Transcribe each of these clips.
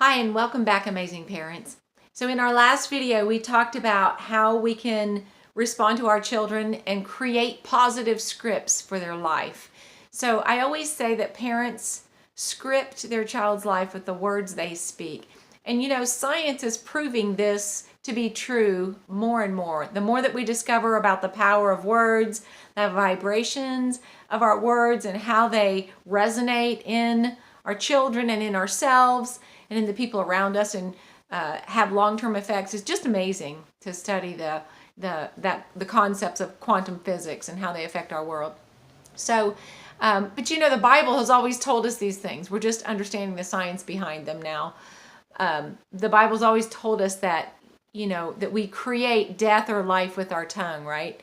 Hi, and welcome back, amazing parents. So in our last video, we talked about how we can respond to our children and create positive scripts for their life. So I always say that parents script their child's life with the words they speak. And you know, science is proving this to be true more and more. The more that we discover about the power of words, the vibrations of our words, and how they resonate in our children and in ourselves and in the people around us, and have long-term effects. It's just amazing to study the concepts of quantum physics and how they affect our world. So, but you know, the Bible has always told us these things. We're just understanding the science behind them now. The Bible's always told us that, you know, that we create death or life with our tongue, right?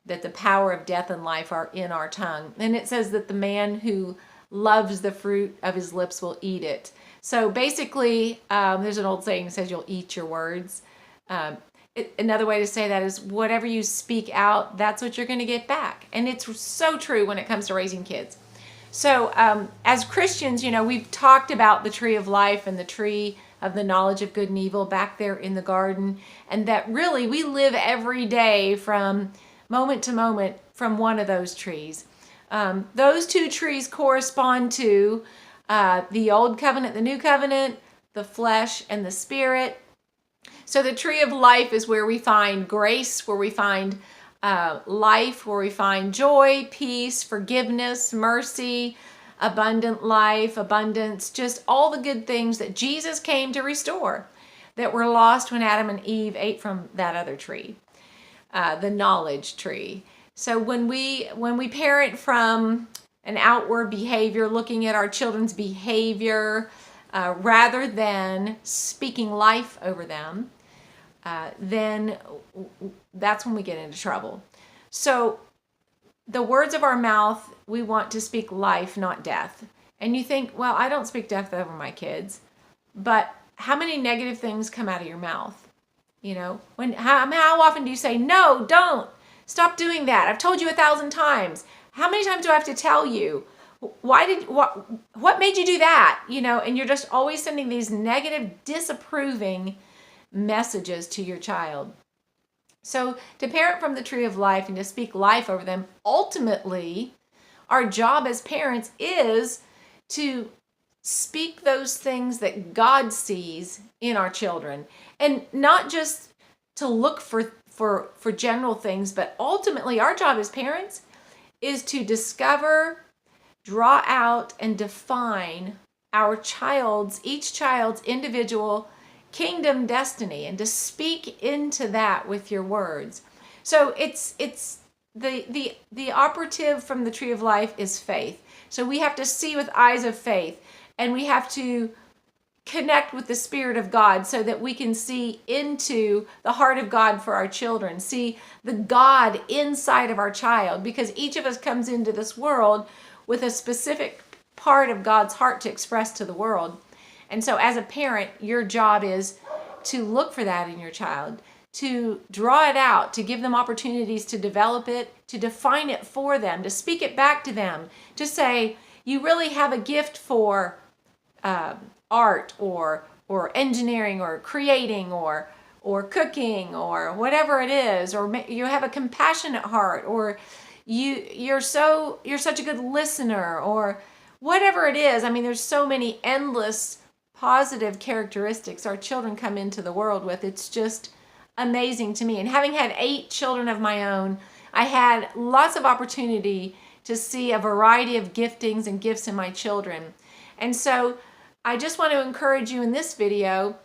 That the power of death and life are in our tongue. And it says that the man who loves the fruit of his lips will eat it. So basically, there's an old saying that says you'll eat your words. Another way to say that is whatever you speak out, that's what you're going to get back. And it's so true when it comes to raising kids. So as Christians, you know, we've talked about the tree of life and the tree of the knowledge of good and evil back there in the garden. And that really we live every day from moment to moment from one of those trees. Those two trees correspond to the old covenant, the new covenant, the flesh and the spirit. So the tree of life is where we find grace, where we find life, where we find joy, peace, forgiveness, mercy, abundant life, abundance, just all the good things that Jesus came to restore that were lost when Adam and Eve ate from that other tree, the knowledge tree. So when we parent from an outward behavior, looking at our children's behavior rather than speaking life over them, then that's when we get into trouble. So the words of our mouth, we want to speak life, not death. And you think, well, I don't speak death over my kids, but how many negative things come out of your mouth? You know, how often do you say, no, don't, stop doing that. I've told you 1,000 times. How many times do I have to tell you? What made you do that? You know, and you're just always sending these negative, disapproving messages to your child. So to parent from the tree of life and to speak life over them, ultimately, our job as parents is to speak those things that God sees in our children, and not just to look for general things, but ultimately our job as parents is to discover, draw out, and define each child's individual kingdom destiny, and to speak into that with your words. So it's the operative from the tree of life is faith. So we have to see with eyes of faith, and we have to connect with the Spirit of God so that we can see into the heart of God for our children, see the God inside of our child, because each of us comes into this world with a specific part of God's heart to express to the world. And so as a parent, your job is to look for that in your child, to draw it out, to give them opportunities to develop it, to define it for them, to speak it back to them, to say, you really have a gift for art or engineering or creating or cooking or whatever it is, or you have a compassionate heart, or you're such a good listener, or whatever it is. I mean, there's so many endless positive characteristics our children come into the world with. It's just amazing to me. And having had 8 children of my own, I had lots of opportunity to see a variety of giftings and gifts in my children. And so I just want to encourage you in this video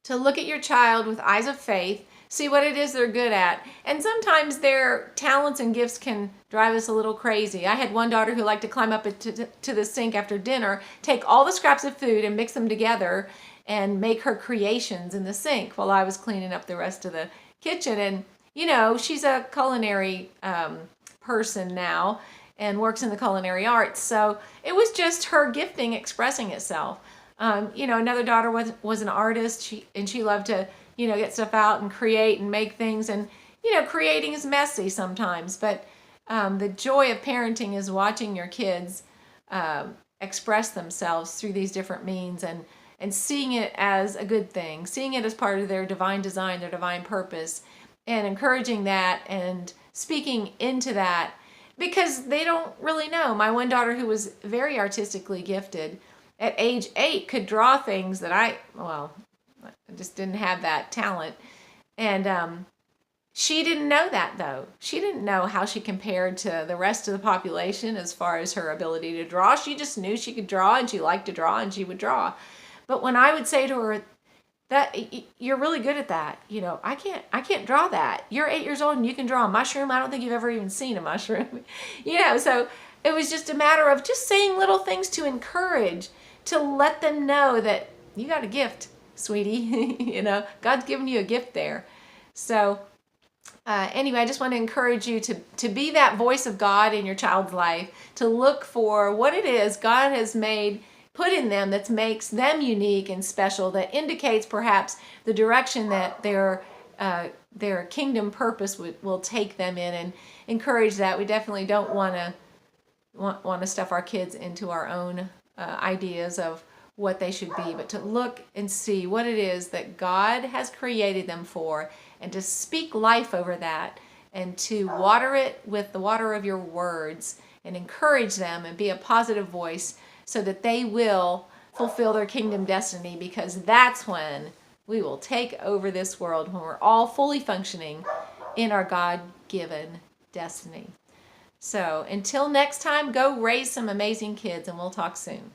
to look at your child with eyes of faith, see what it is they're good at. And sometimes their talents and gifts can drive us a little crazy. I had one daughter who liked to climb up to the sink after dinner, take all the scraps of food and mix them together and make her creations in the sink while I was cleaning up the rest of the kitchen. And, you know, she's a culinary person now and works in the culinary arts. So it was just her gifting expressing itself. You know, another daughter was an artist. She loved to, you know, get stuff out and create and make things. And, you know, creating is messy sometimes, but the joy of parenting is watching your kids express themselves through these different means, and and seeing it as a good thing, seeing it as part of their divine design, their divine purpose, and encouraging that and speaking into that, because they don't really know. My one daughter, who was very artistically gifted, at age 8 could draw things that I just didn't have that talent. And she didn't know that, though. She didn't know how she compared to the rest of the population as far as her ability to draw. She just knew she could draw, and she liked to draw, and she would draw. But when I would say to her, that you're really good at that, I can't draw that. You're 8 years old and you can draw a mushroom. I don't think you've ever even seen a mushroom. So it was just a matter of just saying little things to encourage, to let them know that you got a gift, sweetie. God's given you a gift there. So anyway, I just want to encourage you to be that voice of God in your child's life, to look for what it is God has put in them that makes them unique and special, that indicates perhaps the direction that their kingdom purpose will take them in, and encourage that. We definitely don't want to stuff our kids into our own ideas of what they should be, but to look and see what it is that God has created them for, and to speak life over that, and to water it with the water of your words, and encourage them and be a positive voice, so that they will fulfill their kingdom destiny, because that's when we will take over this world, when we're all fully functioning in our God-given destiny. So until next time, go raise some amazing kids, and we'll talk soon.